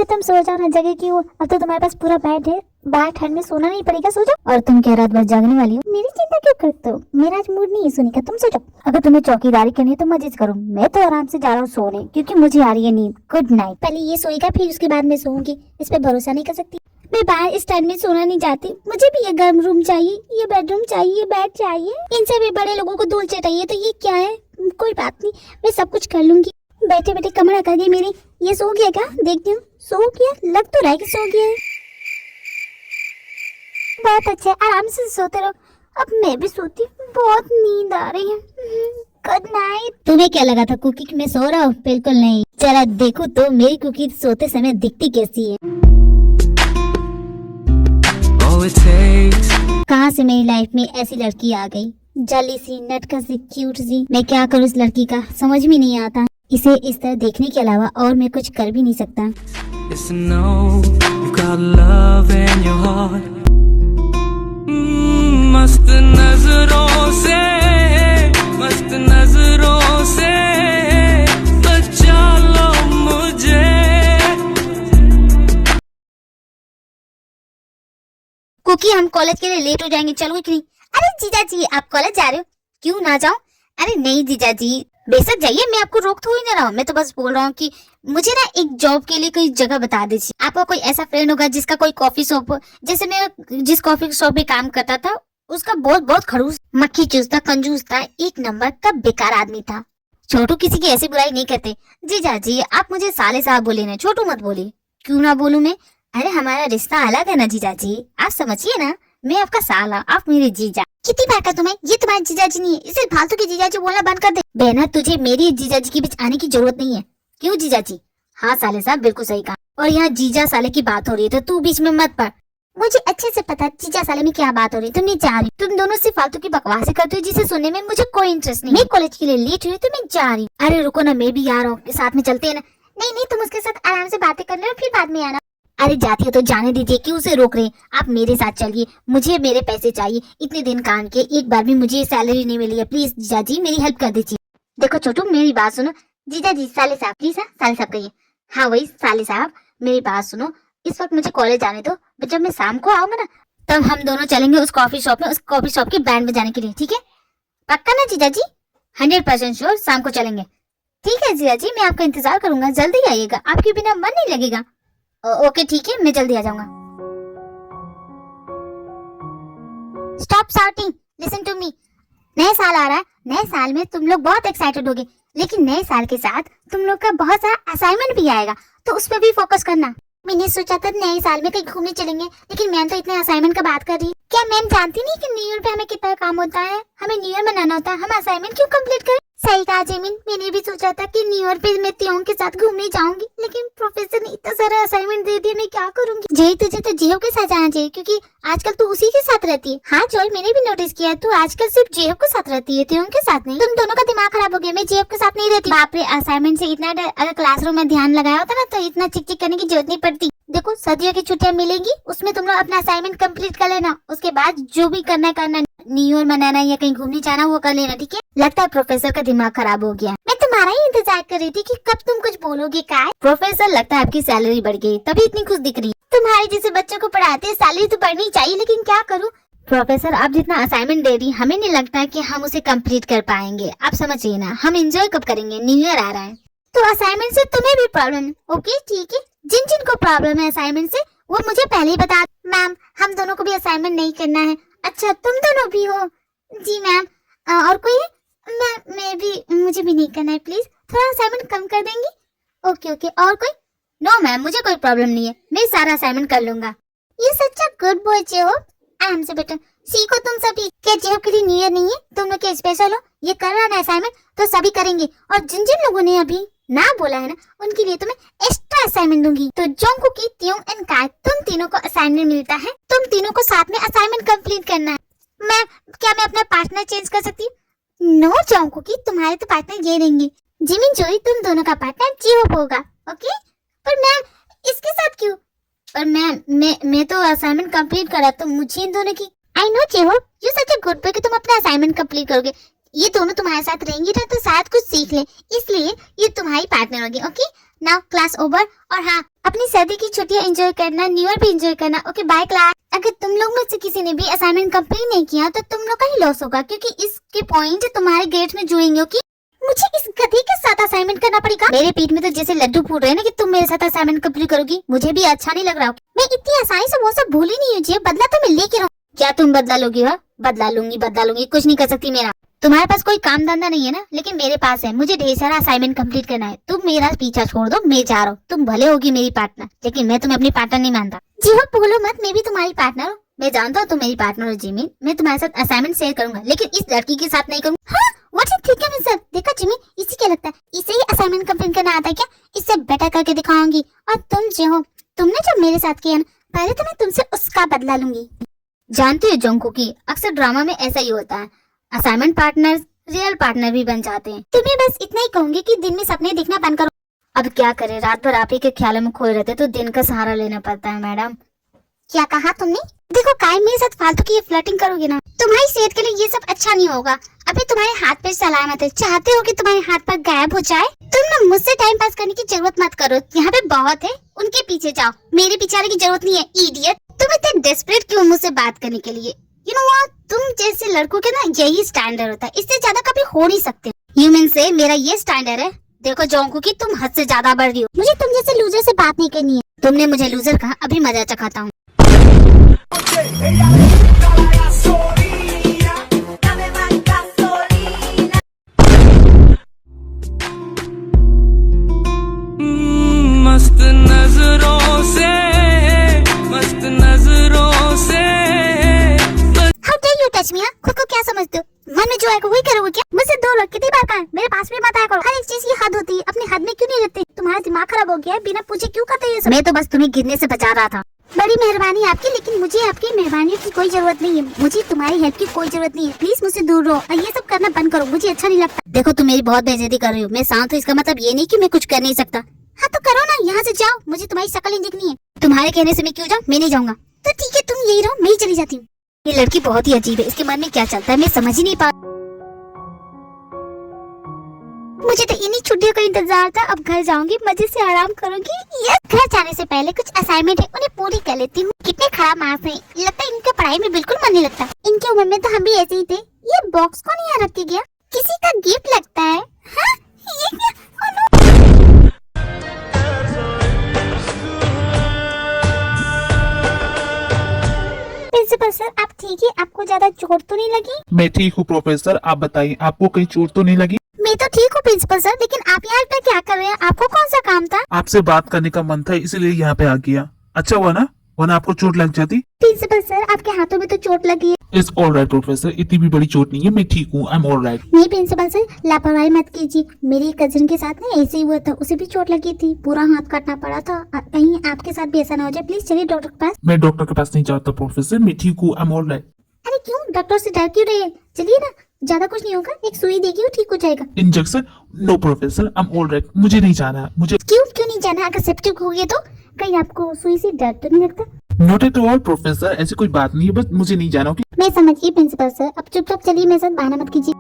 तुम सो जाओ ना, जगह की हो। अब तो तुम्हारे पास पूरा बेड है, बाहर ठंड में सोना नहीं पड़ेगा, सो जाओ। और तुम क्या रात भर जागने वाली हो? मेरी चिंता क्यों करते हो? मेरा आज मूड नहीं है सोने का, तुम सो जाओ। अगर तुम्हें चौकीदारी करनी है तो मजे से करो, मैं तो आराम से जा रहा हूँ सोने, क्योंकि मुझे आ रही है नींद। Good night. पहले ये सोएगा फिर उसके बाद मैं सोऊंगी, इस पे भरोसा नहीं कर सकती। मैं बाहर इस टाइम में सोना नहीं चाहती, मुझे भी ये गर्म रूम चाहिए, ये बेडरूम चाहिए, ये बेड चाहिए। इनसे भी बड़े लोगों को धूल चटाइए, तो ये क्या है? कोई बात नहीं, मैं सब कुछ कर लूंगी। बैठे बैठे कमर अकड़ गई मेरी। ये सो गया क्या? देखती हूँ। सो गया? लग तो रहा है कि सो गया है। बहुत अच्छा, आराम से सोते रहो। अब मैं भी सोती हूँ, बहुत नींद आ रही है। Good night. तुम्हें क्या लगा था कुकी कि मैं सो रहा हूँ? बिल्कुल नहीं। जरा देखो तो मेरी कुकी सोते समय दिखती कैसी है। कहाँ से मेरी लाइफ में ऐसी लड़की आ गई, जली सी, नटखट सी, क्यूट सी। मैं क्या करूँ इस लड़की का, समझ में नहीं आता। इसे इस तरह देखने के अलावा और मैं कुछ कर भी नहीं सकता। मस्त नजरों से बचा लो मुझे। कुकी, हम कॉलेज के लिए लेट हो जाएंगे, चलोगे कि नहीं? अरे जीजा जी, आप कॉलेज जा रहे हो? क्यों ना जाऊं? अरे नहीं जीजा जी, बेशक जाइए, मैं आपको रोक थोड़ी ना रहा हूँ। मैं तो बस बोल रहा हूँ कि मुझे ना एक जॉब के लिए कोई जगह बता दीजिए। आपका कोई ऐसा फ्रेंड होगा जिसका कोई कॉफी शॉप हो? जैसे मैं जिस कॉफी शॉप में काम करता था, उसका बहुत बहुत खड़ूस, मक्खी चूसता, कंजूस था, एक नंबर का बेकार आदमी था। छोटू किसी की ऐसी बुराई नहीं करते। जीजा जी, आप मुझे साले साहब बोले ना, छोटू मत बोले। क्यों ना बोलूं मैं? अरे हमारा रिश्ता अलग है ना जीजा जी, आप समझिए ना। मैं आपका साला, आप मेरे जीजा। कितनी बार का तुम्हें, ये तुम्हारे जीजा जी नहीं है, इसे फालतू के जीजा जी बोलना बंद कर दे। बहना, तुझे मेरी जीजा जी के बीच आने की जरूरत नहीं है। क्यों जीजा जी? हाँ साले साहब, बिल्कुल सही कहा। और यहाँ जीजा साले की बात हो रही है तो तू बीच में मत पड़। मुझे अच्छे से पता जीजा साले में क्या बात हो रही है, तुम नहीं जा रही। तुम दोनों से फालतू की बकवासें करते हो जिसे सुनने में मुझे कोई इंटरेस्ट नहीं। मैं कॉलेज के लिए लेट हुई तो मैं जा रही हूँ। अरे रुको ना, मैं भी आ रहा हूँ, साथ में चलते हैं ना। नहीं नहीं, तुम उसके साथ आराम से बातें कर लो, फिर बाद में आना। अरे जाती है तो जाने दीजिए, क्यों उसे रोक रहे हैं? आप मेरे साथ चलिए, मुझे मेरे पैसे चाहिए। इतने दिन काम के एक बार भी मुझे सैलरी नहीं मिली है, प्लीज जीजा जी मेरी हेल्प कर दीजिए। देखो छोटू, मेरी बात सुनो। जीजा जी, साले साहब प्लीज, साले साहब कहिए। हाँ वही साले साहब, मेरी बात सुनो। इस वक्त मुझे कॉलेज जाने दो, जब मैं शाम को आऊंगा ना, तब हम दोनों चलेंगे उस कॉफी शॉप में, उस कॉफी शॉप की बैंड बजाने के लिए, ठीक है? पक्का ना जीजा जी? 100% श्योर, शाम को चलेंगे। ठीक है जीजा जी, मैं आपका इंतजार करूंगा, जल्दी आइएगा, आपके बिना मन नहीं लगेगा। ओके ठीक है, मैं जल्दी आ जाऊंगा। Stop shouting, listen to me. नया साल आ रहा है, नए साल में तुम लोग बहुत एक्साइटेड होगे, लेकिन नए साल के साथ तुम लोग का बहुत सारा असाइनमेंट भी आएगा, तो उस पर भी फोकस करना। मैंने सोचा था नए साल में कहीं घूमने चलेंगे, लेकिन मैम तो इतने असाइनमेंट का बात कर रही है। क्या मैम जानती नहीं कि न्यू ईयर पे हमें कितना काम होता है? हमें न्यू ईयर मनाना होता है, हम असाइनमेंट क्यों कंप्लीट करें? सही कहा जेमिन, मैंने भी सोचा था कि न्यू ईयर पे मैं तियों के साथ घूमने जाऊंगी, लेकिन प्रोफेसर ने इतना सारा असाइनमेंट दे दिया, मैं क्या करूंगी? जय, तुझे तो जेहो के साथ जाना चाहिए, क्योंकि आजकल तू उसी के साथ रहती है। हाँ जॉय, मैंने भी नोटिस किया, तू आजकल सिर्फ जेहो के साथ रहती है, तियों के साथ नहीं। तुम दोनों का दिमाग खराब हो गया, मैं जेहो के साथ नहीं रहती। बाप रे, असाइनमेंट से इतना डर, अगर क्लासरूम में ध्यान लगाया होता ना तो इतना चिक चिक करने की जरूरत नहीं पड़ती। देखो सर्दियों की छुट्टियां मिलेंगी, उसमें तुम लोग अपना असाइनमेंट कंप्लीट कर लेना, उसके बाद जो भी करना न्यू ईयर मनाना या कहीं घूमने जाना वो कर लेना, ठीक है? लगता है प्रोफेसर का दिमाग खराब हो गया। मैं तुम्हारा ही इंतजार कर रही थी कि कब तुम कुछ बोलोगे। काय प्रोफेसर, लगता है आपकी सैलरी बढ़ गई, तभी इतनी खुश दिख रही है। तुम्हारे जैसे बच्चों को पढ़ाते हैं, सैलरी तो बढ़नी चाहिए, लेकिन क्या करूँ? प्रोफेसर, आप जितना असाइनमेंट दे रही, हमें नहीं लगता कि हम उसे कंप्लीट कर पाएंगे। आप समझिए ना, हम एंजॉय कब करेंगे? न्यू ईयर आ रहा है। तो असाइनमेंट से तुम्हें भी प्रॉब्लम है? ओके ठीक है, जिन जिन को प्रॉब्लम है असाइनमेंट से वो मुझे पहले ही बता। मैम, हम दोनों को भी असाइनमेंट नहीं करना है। अच्छा, तुम दोनों भी हो? जी मैम। और कोई है? मैं भी, मुझे भी नहीं करना है, प्लीज थोड़ा असाइनमेंट कम कर देंगी? ओके ओके, और कोई? नो मैम, मुझे कोई प्रॉब्लम नहीं है, मैं सारा असाइनमेंट कर लूंगा। ये सच्चा गुड बॉय जेहो, आई एम से बेटर। सीखो तुम सभी। क्या जेहो के लिए न्यू ईयर नहीं है? तुम लोग क्या स्पेशल हो? ये कर रहा है ना असाइनमेंट, तो सभी करेंगे। और जिन जिन लोगों ने अभी ना बोला है ना, उनके लिए तुम्हें एक्स्ट्रा असाइनमेंट दूंगी। तो जोंगकुकी, तियोंग एंड काय, तुम तीनों को असाइनमेंट मिलता है, तुम तीनों को साथ में असाइनमेंट कंप्लीट करना है। मैं क्या मैं अपना पार्टनर चेंज कर सकती हूँ? नो जोंगकुकी, तुम्हारे तो पार्टनर ये रहेंगे। जिमिन जोई, तुम दोनों का पार्टनर जीहोप होगा, ओके? पर मैम, इसके साथ क्यों? पर मैं तो असाइनमेंट कंप्लीट करा, तो मुझे इन दोनों की। I know J-Hope, you such a good boy कि तुम अपना असाइनमेंट कंप्लीट करोगे। ये दोनों तुम्हारे साथ रहेंगी ना, तो शायद कुछ सीख ले, इसलिए ये तुम्हारी पार्टनर होगी, ओके? Now class over. और हाँ, अपनी सर्दी की छुट्टियां एंजॉय करना, न्यू ईयर भी एंजॉय करना। Okay bye class. अगर तुम लोग में से किसी ने भी असाइनमेंट कंप्लीट नहीं किया तो तुम लोग का ही लॉस होगा, क्योंकि इसके पॉइंट तुम्हारे ग्रेड में जुड़ेंगे। कि मुझे इस गधे के साथ असाइनमेंट करना पड़ेगा। मेरे पेट में तो जैसे लड्डू फूट रहे हैं ना कि तुम मेरे साथ असाइनमेंट कंप्लीट करोगी। मुझे भी अच्छा नहीं लग रहा। मैं इतनी आसानी से वो सब भूली नहीं हुई। बदला तो मैं लेके रहूं। क्या तुम बदला लोगी? बदला लूंगी, कुछ नहीं कर सकती मेरा। तुम्हारे पास कोई काम धंधा नहीं है ना, लेकिन मेरे पास है। मुझे ढेर सारा असाइनमेंट कंप्लीट करना है। तुम मेरा पीछा छोड़ दो, मैं जा रहा हूँ। तुम भले होगी मेरी पार्टनर, लेकिन मैं तुम्हें अपनी पार्टनर नहीं मानता। जी हो, बोलो मत, मैं भी तुम्हारी पार्टनर हूँ। मैं जानता हूँ तुम मेरी पार्टनर हो जिमी। मैं तुम्हारे साथ असाइनमेंट शेयर करूंगा, लेकिन इस लड़की के साथ नहीं करूंगा। हाँ, वो ठीक है मिस्टर। देखा जिमी, इसी क्या लगता है, इसे ही असाइनमेंट कंप्लीट करना आता है क्या? इससे बेटर करके दिखाऊंगी। और तुम जो हो, तुमने जो मेरे साथ किया ना, पहले तो मैं तुमसे उसका बदला लूंगी। जानती हो जोंगकुकी, अक्सर ड्रामा में ऐसा ही होता है। असाइनमेंट पार्टनर रियल पार्टनर भी बन जाते हैं। तुम्हें बस इतना ही कहूंगी कि दिन में सपने देखना बंद करो। अब क्या करें, रात भर आप ही के ख्यालों में खोए रहते तो दिन का सहारा लेना पड़ता है। मैडम, क्या कहा तुमने? देखो कायम मेरे साथ फालतू की ये फ्लर्टिंग करोगे ना, तुम्हारी सेहत के लिए ये सब अच्छा नहीं होगा। अभी तुम्हारे हाथ पे सलामत है। चाहते हो कि तुम्हारे हाथ पर गायब हो जाए? तुम ना मुझसे टाइम पास करने की जरूरत मत करो। यहाँ पे बहुत है, उनके पीछे जाओ। मेरे पीछे आने की जरूरत नहीं है, इडियट। तुम इतने डेस्परेट क्यों मुझसे बात करने के लिए? यू नो व्हाट, तुम जैसे लड़कों के ना यही स्टैंडर्ड होता है। इससे ज्यादा कभी हो नहीं सकते। ह्यूमन से मेरा ये स्टैंडर्ड है। देखो जोंगकुकी, तुम हद से ज्यादा बढ़ रही हो। मुझे तुम जैसे लूजर से बात नहीं करनी है। तुमने मुझे लूजर कहा, अभी मजा चखाता हूँ। मस्त नजरों से, मस्त नजरों से। How dare you touch me? खुद को क्या समझते हो? मन में जो है वही करोगे क्या? मुझसे दूर रहो। कितनी बार कहा, मेरे पास भी मत आया करो। हर एक चीज की हद होती है। अपनी हद में क्यों नहीं रहते? तुम्हारा दिमाग खराब हो गया है, बिना पूछे क्यों करते ये सब? मैं तो बस तुम्हें गिरने से बचा रहा था। बड़ी मेहरबानी आपकी, लेकिन मुझे आपकी मेहरबानियों की कोई जरूरत नहीं है। मुझे तुम्हारी हेल्प की कोई जरूरत नहीं है। प्लीज मुझसे दूर रहो और ये सब करना बंद करो। मुझे अच्छा नहीं लगता। देखो तुम मेरी बहुत बेइज्जती कर रही हो। मैं शांत हूँ, इसका मतलब ये नहीं कि मैं कुछ कर नहीं सकता। हाँ तो करो ना, यहाँ से जाओ। मुझे तुम्हारी शक्ल नहीं दिखनी है। तुम्हारे कहने से मैं क्यों जाऊँ? मैं नहीं जाऊंगा। तो ठीक है, तुम यही रहो, मैं ही चली जाती हूँ। ये लड़की बहुत ही अजीब है। इसके मन में क्या चलता है मैं समझ ही नहीं पा। मुझे तो इन्हीं छुट्टियों का इंतजार था। अब घर जाऊंगी, मजे से आराम करूंगी। यस, घर जाने से पहले कुछ असाइनमेंट है, उन्हें पूरी कर लेती हूँ। कितने खराब मार्क्स हैं। लगता है इनका पढ़ाई में बिल्कुल मन नहीं लगता। इनके उम्र में तो हम भी ऐसे ही थे। ये बॉक्स कौन यहाँ रख के गया? किसी का गिफ्ट लगता है। हाँ? ये क्या? प्रिंसिपल सर, आप ठीक है? आपको ज्यादा चोट तो नहीं लगी? मैं ठीक हूँ प्रोफेसर, आप बताइए आपको कहीं चोट तो नहीं लगी? मैं तो ठीक हूँ प्रिंसिपल सर, लेकिन आप यहाँ पे क्या कर रहे हैं? आपको कौन सा काम था? आपसे बात करने का मन था, इसलिए यहाँ पे आ गया। अच्छा हुआ ना, वरना आपको चोट लग जाती। प्रिंसिपल सर, आपके हाथों में तो चोट लगी है। इट्स ऑलराइट प्रोफेसर, इतनी भी बड़ी चोट नहीं है, मैं ठीक हूँ, आई एम ऑलराइट। नहीं प्रिंसिपल सर, लापरवाही मत कीजिए। मेरी कजिन के साथ ना ऐसे ही हुआ था। उसे भी चोट लगी थी, पूरा हाथ काटना पड़ा था। कहीं आपके साथ भी ऐसा ना हो जाए। प्लीज चलिए डॉक्टर के पास। मैं डॉक्टर के पास नहीं जाता प्रोफेसर, मैं ठीक हूँ, आई एम ऑलराइट। अरे क्यों, डॉक्टर से डर क्यों रही है? चलिए ना, ज्यादा कुछ नहीं होगा। एक सुई देगी, वो ठीक हो जाएगा। Injection? No professor, I am alright, मुझे नहीं जाना। मुझे क्यों नहीं जाना? अगर सेप्टिक हो गया तो? कहीं आपको सुई से डर तो नहीं लगता? नॉट एट ऑल प्रोफेसर, ऐसी कोई बात नहीं है, बस मुझे नहीं जाना। ओके, मैं समझ गई प्रिंसिपल सर। अब चुपचाप चलिए, मेरे साथ बहाना मत कीजिए।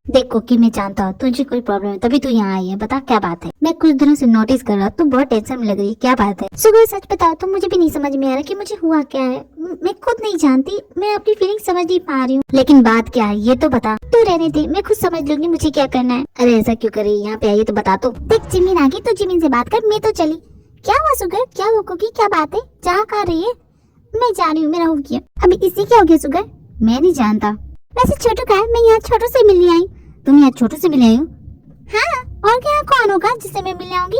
देखो कि मैं जानता हूँ तुझे कोई प्रॉब्लम है, तभी तू यहाँ आई है। बता क्या बात है? मैं कुछ दिनों से नोटिस कर रहा, तू बहुत टेंशन में लग रही है। क्या बात है? सुबह सच बताओ तो मुझे भी नहीं समझ में आ रहा कि मुझे हुआ क्या है। मैं खुद नहीं जानती। मैं अपनी फीलिंग समझ नहीं पा रही हूँ। लेकिन बात क्या है ये तो बता। तू रहने दे, मैं खुद समझ लूंगी मुझे क्या करना है। अरे ऐसा क्यों कर रही है? यहाँ पे आई तो बता। तो देख जिमीन आ गई तो जिमीन से बात कर। मैं तो चली। क्या हुआ सुगर? क्या हुआ कुकी? क्या बात है? जहाँ कह रही है? मैं जा रही हूँ, मेरा हो गया। अभी इसी क्या हो गया सुगर? मैं नहीं जानता। वैसे छोटू का है, मैं यहाँ छोटू से मिलने आई। तुम यहाँ छोटू से मिले हो? हाँ, और क्या कौन होगा जिससे मैं मिलने आऊंगी?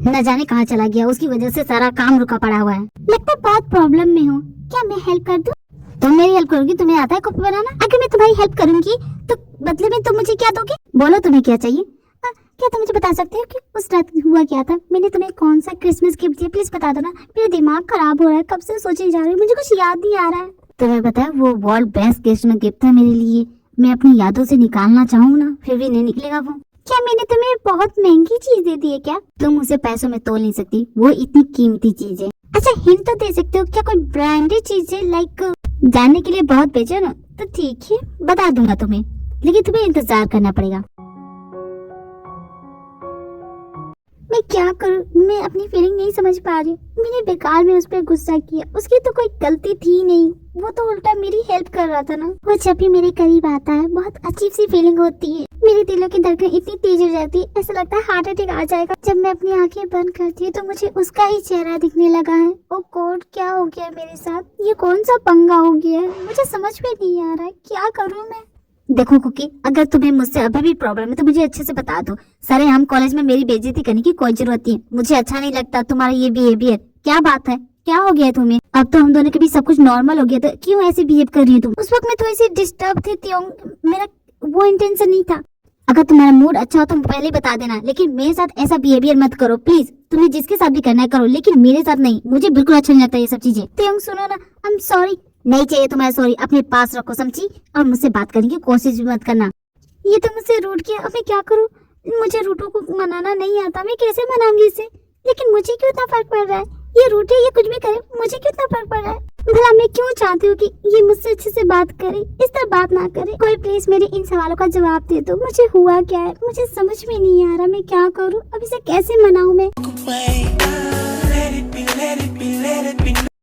न जाने कहाँ चला गया। उसकी वजह से सारा काम रुका पड़ा हुआ है। लगता है बहुत प्रॉब्लम में हो। क्या मैं हेल्प कर दूं? तुम मेरी हेल्प करोगी? तुम्हें आता है कॉफी बनाना? अगर मैं तुम्हारी हेल्प करूंगी तो बदले में तुम मुझे क्या दोगे? बोलो तुम्हें क्या चाहिए? क्या तुम मुझे बता सकते हो कि उस रात हुआ क्या था? मैंने तुम्हें कौन सा क्रिसमस गिफ्ट दिया? प्लीज बता दो ना। मेरा दिमाग खराब हो रहा है, कब से सोचे जा रही हूँ, मुझे कुछ याद नहीं आ रहा है। तुम्हें पता है वो वर्ल्ड बेस्ट क्रिसमस गिफ्ट था मेरे लिए। मैं अपनी यादों से निकालना चाहूँ ना, फिर भी नहीं निकलेगा वो। क्या मैंने तुम्हें बहुत महंगी चीज दे दी है क्या? तुम उसे पैसों में तोल नहीं सकती, वो इतनी कीमती चीज है। अच्छा हिंट तो दे सकते हो, क्या कोई ब्रांडेड चीज है? लाइक जानने के लिए बहुत भेजो ना, तो ठीक है बता दूंगा तुम्हें, लेकिन तुम्हें इंतजार करना पड़ेगा। मैं क्या करूं? मैं अपनी फीलिंग नहीं समझ पा रही हूँ। मैंने बेकार में उस पर गुस्सा किया, उसकी तो कोई गलती थी नहीं, वो तो उल्टा मेरी हेल्प कर रहा था ना। वो जब भी मेरे करीब आता है बहुत अजीब सी फीलिंग होती है, मेरे दिलों की धड़कन इतनी तेज हो जाती है, ऐसा लगता है हार्ट अटैक आ जाएगा। जब मैं अपनी आंखें बंद करती हूँ तो मुझे उसका ही चेहरा दिखने लगा है। ओ गॉड, क्या हो गया मेरे साथ? ये कौन सा पंगा हो गया है? मुझे समझ में नहीं आ रहा है, क्या करूँ मैं? देखो कुकी, अगर तुम्हें मुझसे अभी भी प्रॉब्लम है तो मुझे अच्छे से बता दो। सारे हम कॉलेज में मेरी बेइज्जती करने की कोई जरूरत नहीं है। मुझे अच्छा नहीं लगता तुम्हारा ये बिहेवियर। क्या बात है, क्या हो गया तुम्हें? अब तो हम दोनों के बीच सब कुछ नॉर्मल हो गया, तो क्यों ऐसे बिहेव कर रही हो तुम? उस वक्त मैं थोड़ी सी डिस्टर्ब थी त्योंग, मेरा वो इंटेंशन नहीं था। अगर तुम्हारा मूड अच्छा हो तो पहले ही बता देना, लेकिन मेरे साथ ऐसा बिहेवियर मत करो प्लीज। तुम्हें जिसके साथ भी करना है करो, लेकिन मेरे साथ नहीं। मुझे बिल्कुल अच्छा नहीं लगता ये सब चीजें। त्योंग सुनो ना, आई एम सॉरी। नहीं चाहिए तुम्हारा सॉरी, अपने पास रखो समझी, और मुझसे बात करने की कोशिश भी मत करना। ये तो मुझसे रूठ किया, अब मैं क्या करूँ? मुझे रूठों को मनाना नहीं आता, मैं कैसे मनाऊंगी इसे? लेकिन मुझे क्यों इतना फर्क पड़ रहा है? ये रूठे, ये कुछ भी करे, मुझे क्यों इतना फर्क पड़ रहा है? भला मैं क्यों चाहती हूँ कि ये मुझसे अच्छे से बात करे, इस तरह बात ना करे? कोई प्लीज मेरे इन सवालों का जवाब दे दो। मुझे हुआ क्या है, मुझे समझ में नहीं आ रहा, मैं क्या करूँ? अब इसे कैसे मनाऊं मैं?